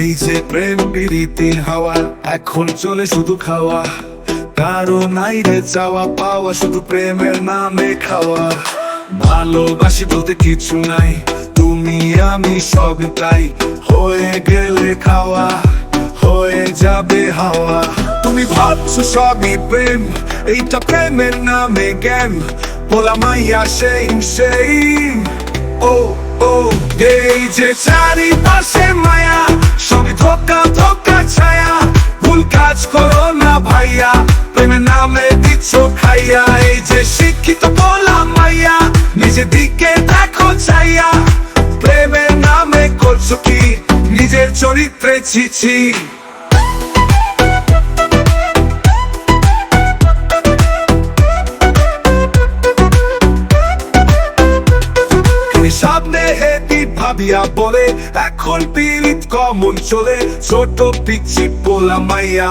এই যে প্রেম প্রীতির হাওয়া, এখন চলে শুধু খাওয়া, কারো নাই রে চাওয়া পাওয়া, শুধু প্রেমের নামে খাওয়া। ভালোবাসি বলতে কিছু নাই, তুমি আমি সব তাই, হয়ে গেলে খাওয়া হয়ে যাবে হাওয়া। তুমি ভাবছো সবই প্রেম, এইটা প্রেমের নামে গেম, বলা মাইয়া সেই ও ও এই যে চারিপাশে মায়া, সবই ধোকা ধোকা ছায়া, ভুল কাজ করো না ভাইয়া, প্রেমের নামে দিচ্ছ খাইয়া। এই যে শিক্ষিত বলা মাইয়া, নিজের দিকে দেখো চাইয়া, প্রেমের নামে করছো কি নিজের চরিত্রে ছিছি। সামনে হেঁটি ভাবিয়া বলে, এখন পীড়িত কমন চলে, ছোট পিচ্ছি পোলা মাইয়া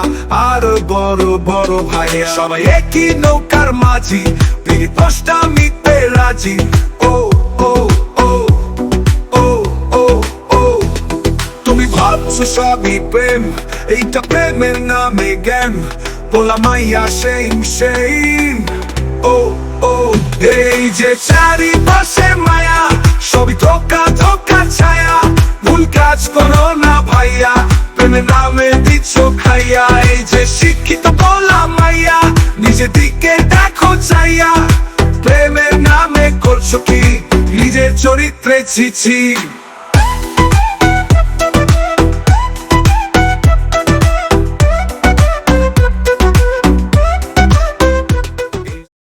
আর বড় বড় ভাইয়া, সবাই একই নৌকার মাঝি, পীড়িত দশটা মিটতে রাজি। ও ও ও ও ও ও তুমি ভাবছো সবই প্রেম, এইটা প্রেমের নামে গেম, পোলা মাইয়া সেই ও ও এই যে চারিপাশে মায়া, সবই ধোকা ধোকা ছায়া, ভুল কাজ করো না ভাইয়া, প্রেমের নামে দিচ্ছ খাইয়া। এই যে শিক্ষিত বলা মাইয়া, নিজের দিকে দেখো চাইয়া, প্রেমের নামে করছো কি নিজের চরিত্রে ছিছি।